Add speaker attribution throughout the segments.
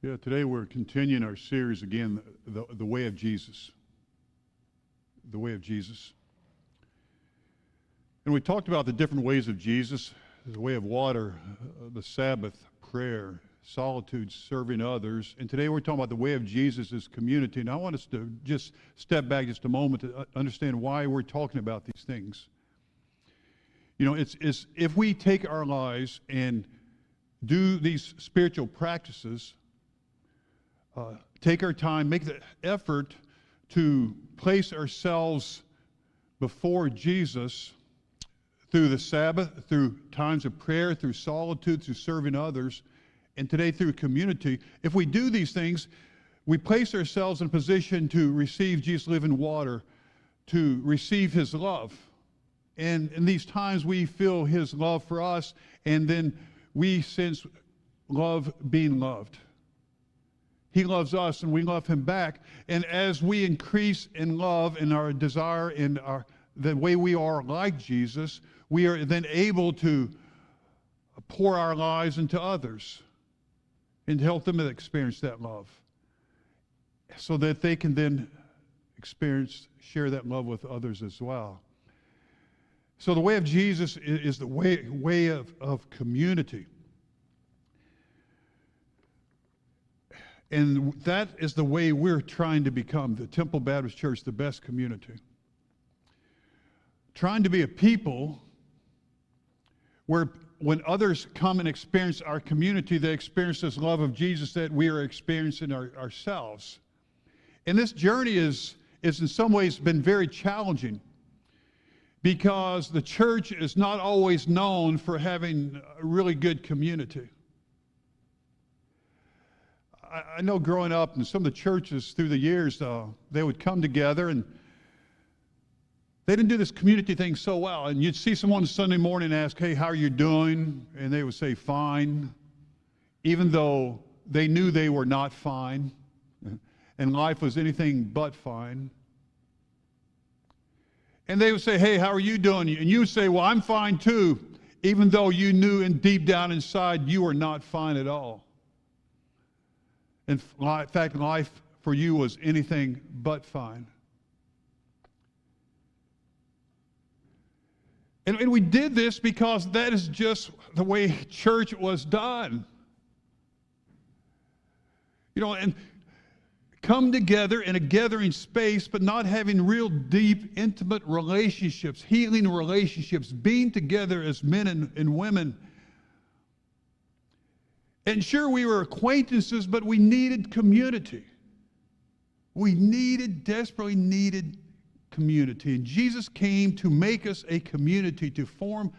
Speaker 1: Yeah, today we're continuing our series again, the way of Jesus. The way of Jesus. And we talked about the different ways of Jesus, the way of water, the Sabbath, prayer, solitude, serving others. And today we're talking about the way of Jesus as community. And I want us to just step back just a moment to understand why we're talking about these things. You know, it's if we take our lives and do these spiritual practices, take our time, make the effort to place ourselves before Jesus through the Sabbath, through times of prayer, through solitude, through serving others, and today through community. If we do these things, we place ourselves in a position to receive Jesus' living water, to receive His love. And in these times, we feel His love for us, and then we sense love being loved. He loves us and we love Him back. And as we increase in love and our desire and the way we are like Jesus, we are then able to pour our lives into others and help them experience that love so that they can then share that love with others as well. So the way of Jesus is the way of community. And that is the way we're trying to become, the Temple Baptist Church, the best community. Trying to be a people where when others come and experience our community, they experience this love of Jesus that we are experiencing ourselves. And this journey is in some ways been very challenging because the church is not always known for having a really good community. I know growing up in some of the churches through the years, they would come together and they didn't do this community thing so well. And you'd see someone Sunday morning and ask, hey, how are you doing? And they would say, fine, even though they knew they were not fine and life was anything but fine. And they would say, hey, how are you doing? And you would say, well, I'm fine too, even though you knew and deep down inside you were not fine at all. In fact, life for you was anything but fine. And we did this because that is just the way church was done. You know, and come together in a gathering space, but not having real deep, intimate relationships, healing relationships, being together as men and women. And sure, we were acquaintances, but we needed community. We desperately needed community. And Jesus came to make us a community, to form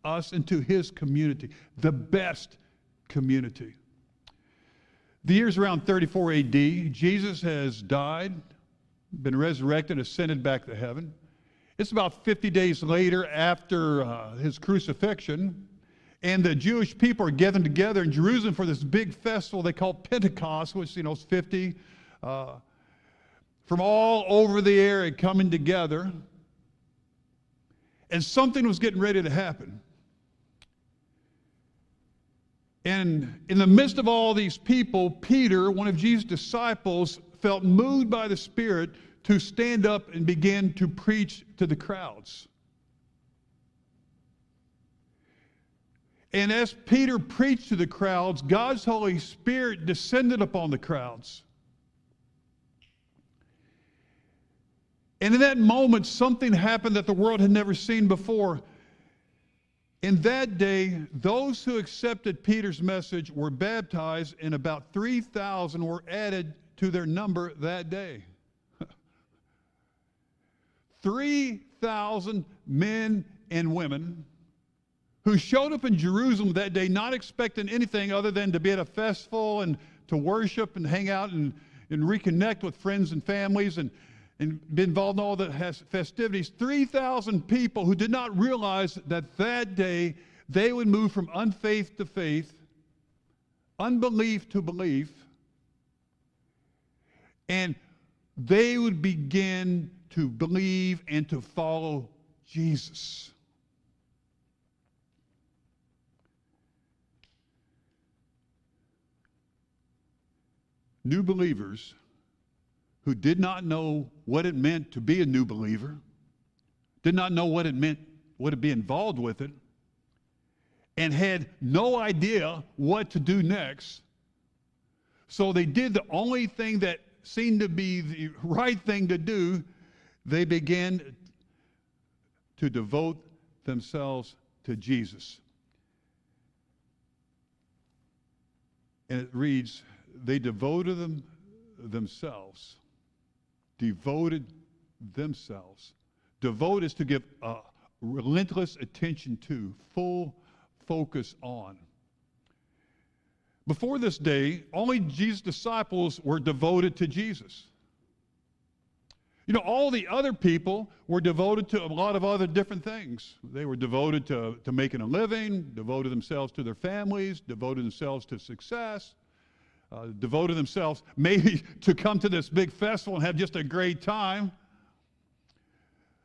Speaker 1: us into His community, the best community. The year's around 34 AD. Jesus has died, been resurrected, ascended back to heaven. It's about 50 days later after His crucifixion. And the Jewish people are gathered together in Jerusalem for this big festival they call Pentecost, which, is 50 from all over the area coming together. And something was getting ready to happen. And in the midst of all these people, Peter, one of Jesus' disciples, felt moved by the Spirit to stand up and begin to preach to the crowds. And as Peter preached to the crowds, God's Holy Spirit descended upon the crowds. And in that moment, something happened that the world had never seen before. In that day, those who accepted Peter's message were baptized, and about 3,000 were added to their number that day. 3,000 men and women who showed up in Jerusalem that day not expecting anything other than to be at a festival and to worship and hang out and reconnect with friends and families and be involved in all the festivities. 3,000 people who did not realize that day they would move from unfaith to faith, unbelief to belief, and they would begin to believe and to follow Jesus. new believers who did not know what it meant to be a new believer, did not know what it meant, what to be involved with it, and had no idea what to do next. So they did the only thing that seemed to be the right thing to do. They began to devote themselves to Jesus. And it reads, they devoted themselves. Devoted themselves. Devote is to give relentless attention to, full focus on. Before this day, only Jesus' disciples were devoted to Jesus. You know, all the other people were devoted to a lot of other different things. They were devoted to making a living, devoted themselves to their families, devoted themselves to success, devoted themselves maybe to come to this big festival and have just a great time.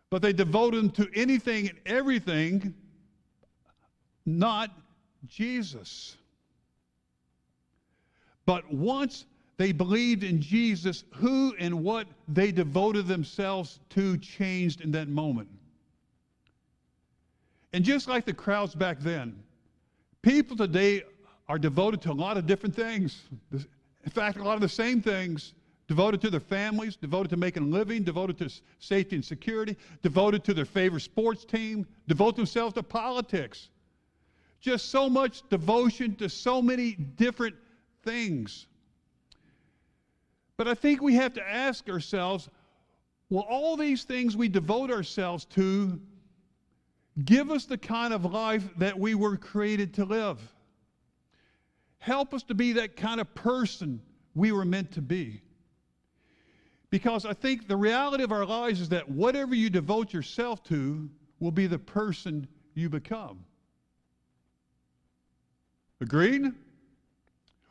Speaker 1: But they devoted them to anything and everything, not Jesus. But once they believed in Jesus, who and what they devoted themselves to changed in that moment. And just like the crowds back then, people today are devoted to a lot of different things. In fact, a lot of the same things. Devoted to their families, devoted to making a living, devoted to safety and security, devoted to their favorite sports team, devote themselves to politics. Just so much devotion to so many different things. But I think we have to ask ourselves, will all these things we devote ourselves to give us the kind of life that we were created to live? Help us to be that kind of person we were meant to be. Because I think the reality of our lives is that whatever you devote yourself to will be the person you become. Agreed?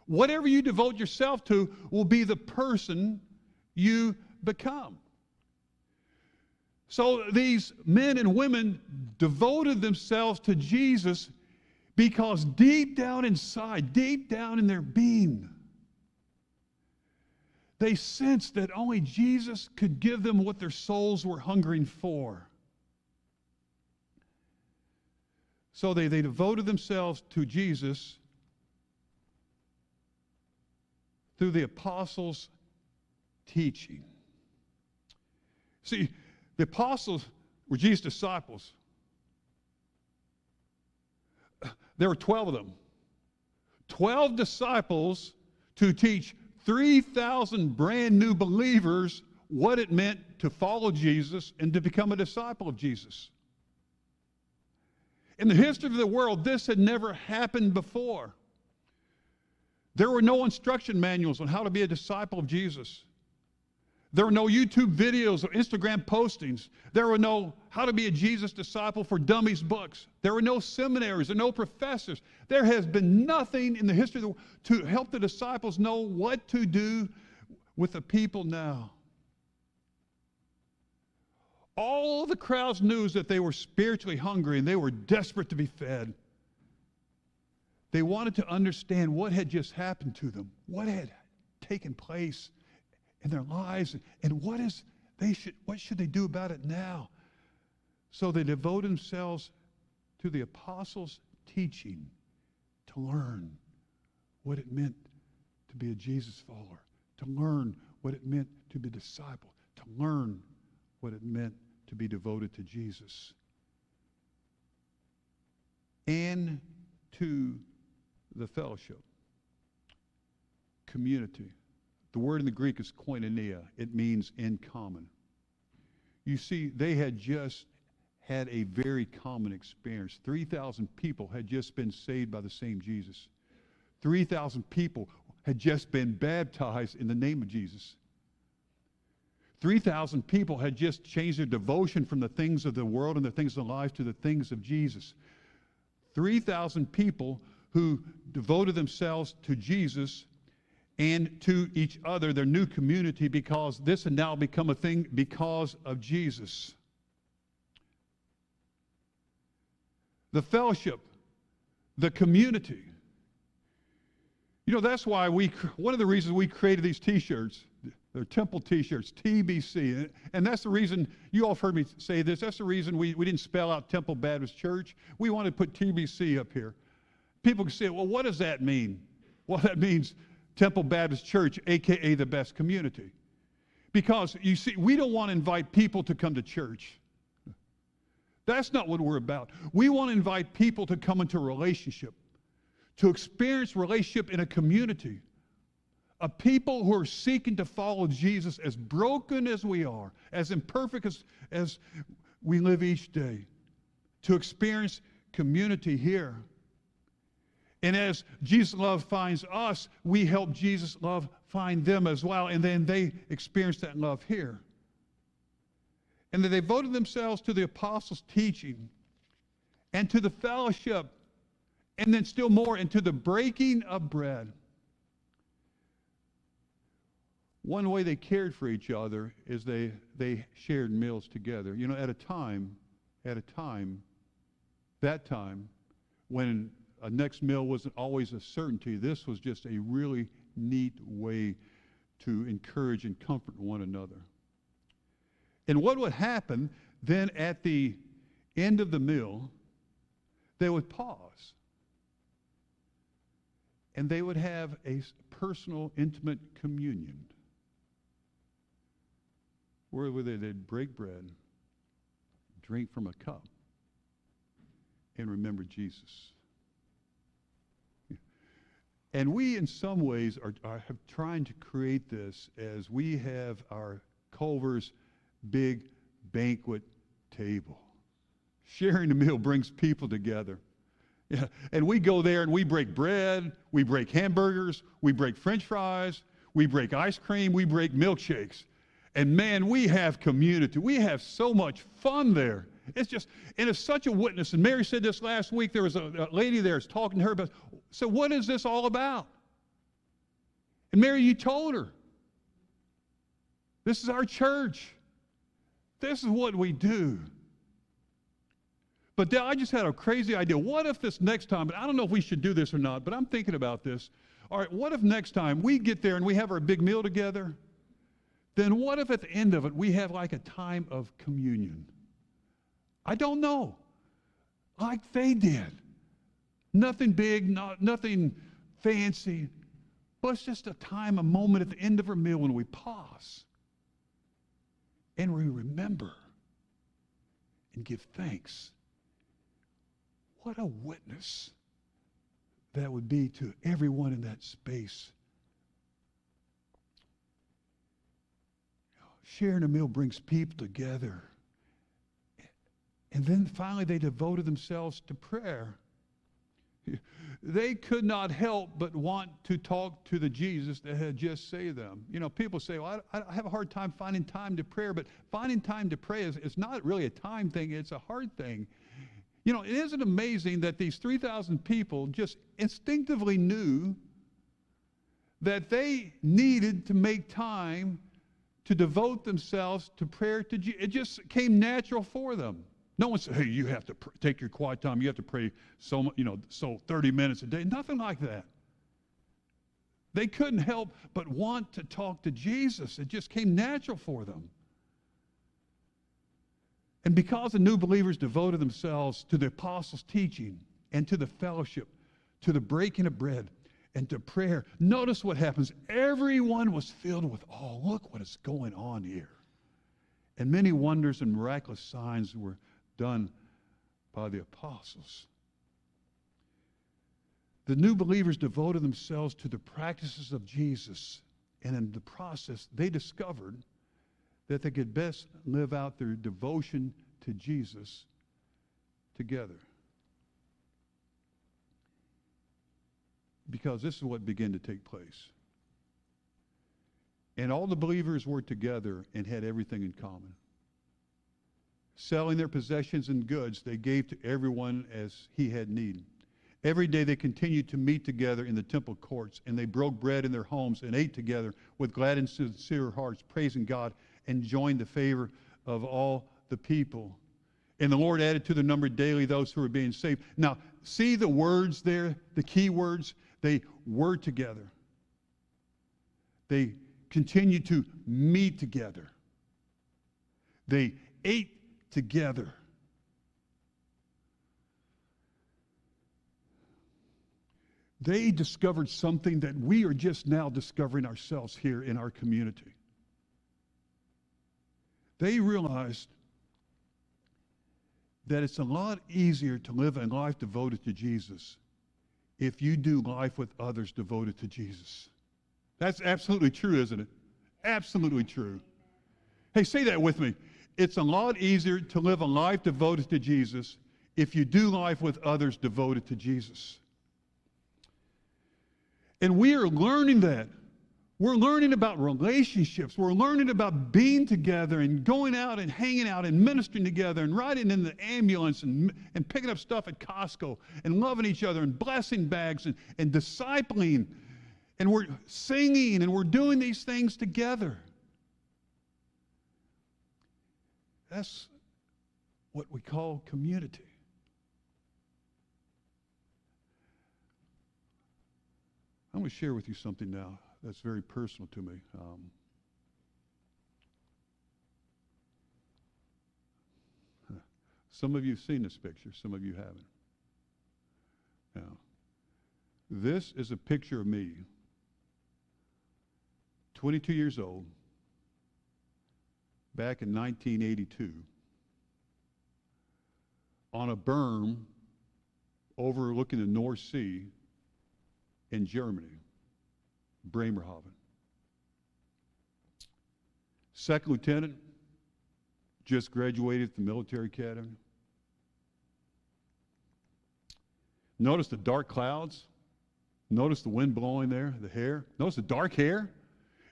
Speaker 1: Whatever you devote yourself to will be the person you become. So these men and women devoted themselves to Jesus because deep down inside, deep down in their being, they sensed that only Jesus could give them what their souls were hungering for. So they devoted themselves to Jesus through the apostles' teaching. See, the apostles were Jesus' disciples. There were 12 of them. 12 disciples to teach 3,000 brand new believers what it meant to follow Jesus and to become a disciple of Jesus. In the history of the world, this had never happened before. There were no instruction manuals on how to be a disciple of Jesus. There were no YouTube videos or Instagram postings. There were no How to Be a Jesus Disciple for Dummies books. There were no seminaries or no professors. There has been nothing in the history of the world to help the disciples know what to do with the people now. All the crowds knew that they were spiritually hungry and they were desperate to be fed. They wanted to understand what had just happened to them, what had taken place in their lives, and what should they do about it now? So they devote themselves to the apostles' teaching to learn what it meant to be a Jesus follower, to learn what it meant to be a disciple, to learn what it meant to be devoted to Jesus, and to the fellowship, community. The word in the Greek is koinonia. It means in common. You see, they had just had a very common experience. 3,000 people had just been saved by the same Jesus. 3,000 people had just been baptized in the name of Jesus. 3,000 people had just changed their devotion from the things of the world and the things of life to the things of Jesus. 3,000 people who devoted themselves to Jesus and to each other, their new community, because this had now become a thing because of Jesus. The fellowship, the community. You know, that's why one of the reasons we created these T-shirts, they're Temple T-shirts, TBC. And that's the reason, you all have heard me say this, that's the reason we didn't spell out Temple Baptist Church. We wanted to put TBC up here. People can say, well, what does that mean? Well, that means Temple Baptist Church, a.k.a. the best community. Because, you see, we don't want to invite people to come to church. That's not what we're about. We want to invite people to come into a relationship, to experience relationship in a community, a people who are seeking to follow Jesus as broken as we are, as imperfect as we live each day, to experience community here. And as Jesus' love finds us, we help Jesus' love find them as well, and then they experience that love here. And that they devoted themselves to the apostles' teaching and to the fellowship, and then still more into the breaking of bread. One way they cared for each other is they shared meals together. You know, that time, when a next meal wasn't always a certainty, this was just a really neat way to encourage and comfort one another. And what would happen then at the end of the meal, they would pause. And they would have a personal, intimate communion where they'd break bread, drink from a cup, and remember Jesus. And we, in some ways, are trying to create this as we have our Culver's big banquet table. Sharing the meal brings people together. Yeah. And we go there and we break bread, we break hamburgers, we break French fries, we break ice cream, we break milkshakes. And man, we have community. We have so much fun there. It's just, and it's such a witness. And Mary said this last week. There was a lady there talking to her about, so what is this all about? And Mary, you told her, this is our church. This is what we do. But I just had a crazy idea. What if this next time, and I don't know if we should do this or not, but I'm thinking about this. All right, what if next time we get there and we have our big meal together? Then what if at the end of it we have like a time of communion? I don't know. Like they did. Nothing big, nothing fancy, but it's just a time, a moment at the end of our meal when we pause and we remember and give thanks. What a witness that would be to everyone in that space. Sharing a meal brings people together. And then finally they devoted themselves to prayer. They could not help but want to talk to the Jesus that had just saved them. You know, people say, well, I have a hard time finding time to pray, but finding time to pray is not really a time thing, it's a hard thing. You know, isn't it amazing that these 3,000 people just instinctively knew that they needed to make time to devote themselves to prayer to Jesus? It just came natural for them. No one said, hey, you have to take your quiet time. You have to pray so 30 minutes a day. Nothing like that. They couldn't help but want to talk to Jesus. It just came natural for them. And because the new believers devoted themselves to the apostles' teaching and to the fellowship, to the breaking of bread and to prayer, notice what happens. Everyone was filled with awe. Look what is going on here. And many wonders and miraculous signs were done by the apostles. The new believers devoted themselves to the practices of Jesus, and in the process, they discovered that they could best live out their devotion to Jesus together. Because this is what began to take place. And all the believers were together and had everything in common. Selling their possessions and goods, they gave to everyone as he had need. Every day they continued to meet together in the temple courts, and they broke bread in their homes and ate together with glad and sincere hearts, praising God, and enjoying the favor of all the people. And the Lord added to their number daily those who were being saved. Now, see the words there, the key words? They were together. They continued to meet together. They ate together. They discovered something that we are just now discovering ourselves here in our community. They realized that it's a lot easier to live a life devoted to Jesus if you do life with others devoted to Jesus. That's absolutely true, isn't it? Absolutely true. Hey, say that with me. It's a lot easier to live a life devoted to Jesus if you do life with others devoted to Jesus. And we are learning that. We're learning about relationships. We're learning about being together and going out and hanging out and ministering together and riding in the ambulance and picking up stuff at Costco and loving each other and blessing bags and discipling. And we're singing and we're doing these things together. That's what we call community. I'm going to share with you something now that's very personal to me. Some of you have seen this picture, some of you haven't. Now, this is a picture of me, 22 years old, back in 1982, on a berm overlooking the North Sea in Germany, Bremerhaven. Second lieutenant, just graduated from the military academy. Notice the dark clouds. Notice the wind blowing there, the hair. Notice the dark hair.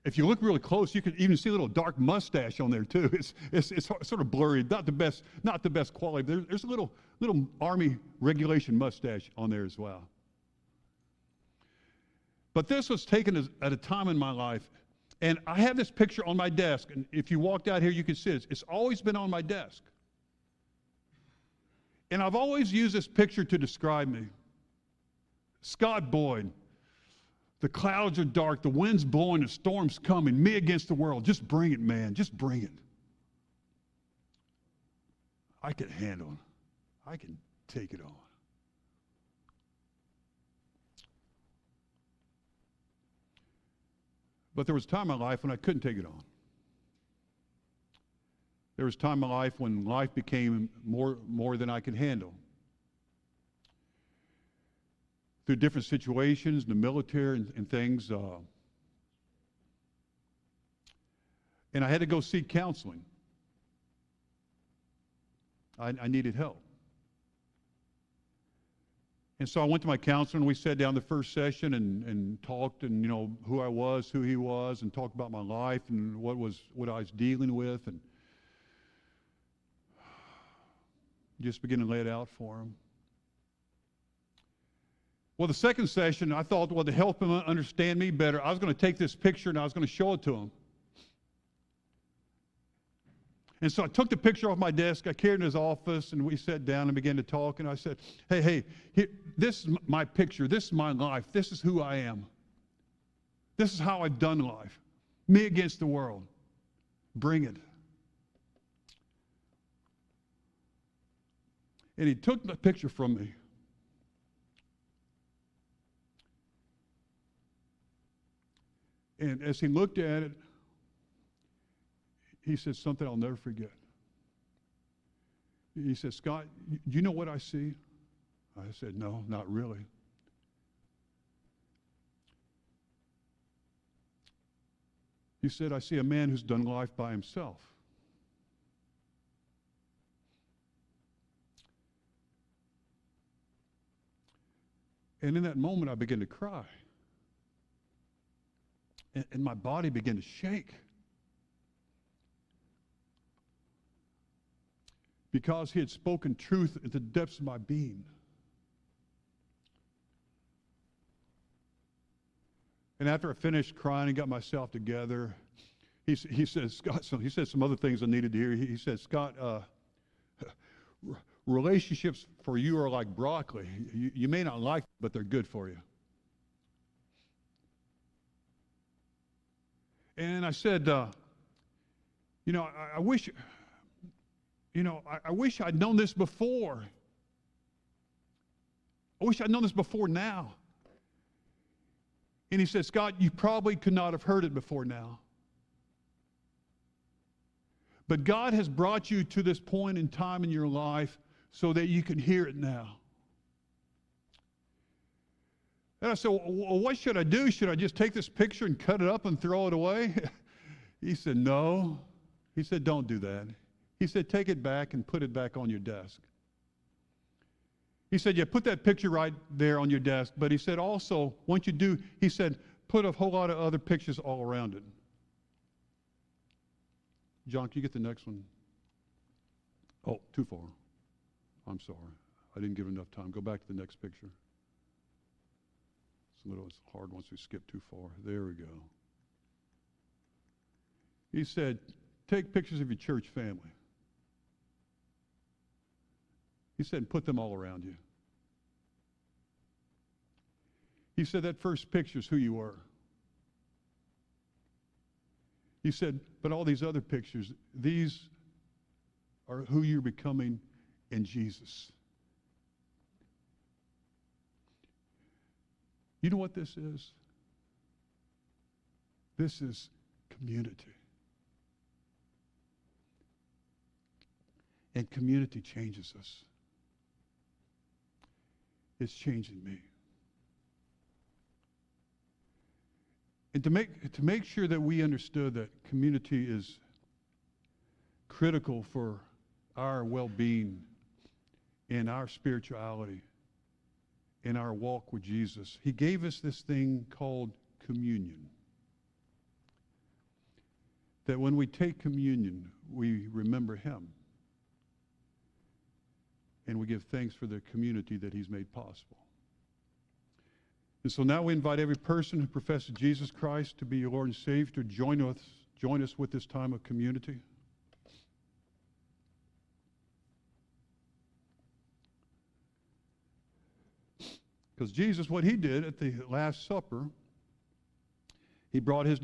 Speaker 1: If you look really close, you can even see a little dark mustache on there too. It's sort of blurry, not the best quality. There's a little Army regulation mustache on there as well. But this was taken at a time in my life, and I have this picture on my desk, and if you walked out here, you can see it. It's always been on my desk. And I've always used this picture to describe me. Scott Boyd, the clouds are dark, the wind's blowing, the storm's coming, me against the world. Just bring it, man, just bring it. I can handle it. I can take it on. But there was a time in my life when I couldn't take it on. There was a time in my life when life became more than I could handle. Through different situations, the military and things. And I had to go seek counseling. I needed help. And so I went to my counselor, and we sat down the first session and talked, and who I was, who he was, and talked about my life and what I was dealing with, and just began to lay it out for him. Well, the second session, I thought, well, to help him understand me better, I was going to take this picture and I was going to show it to him. And so I took the picture off my desk, I carried it in his office, and we sat down and began to talk, and I said, hey, here, this is my picture, this is my life, this is who I am. This is how I've done life. Me against the world. Bring it. And he took the picture from me. And as he looked at it, he said something I'll never forget. He said, Scott, do you know what I see? I said, no, not really. He said, I see a man who's done life by himself. And in that moment, I began to cry. And my body began to shake. Because he had spoken truth at the depths of my being. And after I finished crying and got myself together, he said, Scott, he said some other things I needed to hear. He said, Scott, relationships for you are like broccoli. You may not like them, but they're good for you. And I said, you know, I wish, you know, I wish I'd known this before. I wish I'd known this before now. And he said, Scott, you probably could not have heard it before now. But God has brought you to this point in time in your life so that you can hear it now. And I said, well, what should I do? Should I just take this picture and cut it up and throw it away? He said, no. He said, don't do that. He said, take it back and put it back on your desk. He said, yeah, put that picture right there on your desk. But he said also, once you do, he said, put a whole lot of other pictures all around it. John, can you get the next one? Oh, too far. I'm sorry. I didn't give enough time. Go back to the next picture. It's hard once we skip too far. There we go. He said, take pictures of your church family. He said, put them all around you. He said, that first picture is who you were. He said, but all these other pictures, these are who you're becoming in Jesus. You know what this is? This is community. And community changes us. It's changing me. And to make sure that we understood that community is critical for our well-being and our spirituality in our walk with Jesus, he gave us this thing called communion. That when we take communion, we remember him. And we give thanks for the community that he's made possible. And so now we invite every person who professes Jesus Christ to be your Lord and Savior to join us with this time of community. Because Jesus, what he did at the Last Supper, he brought his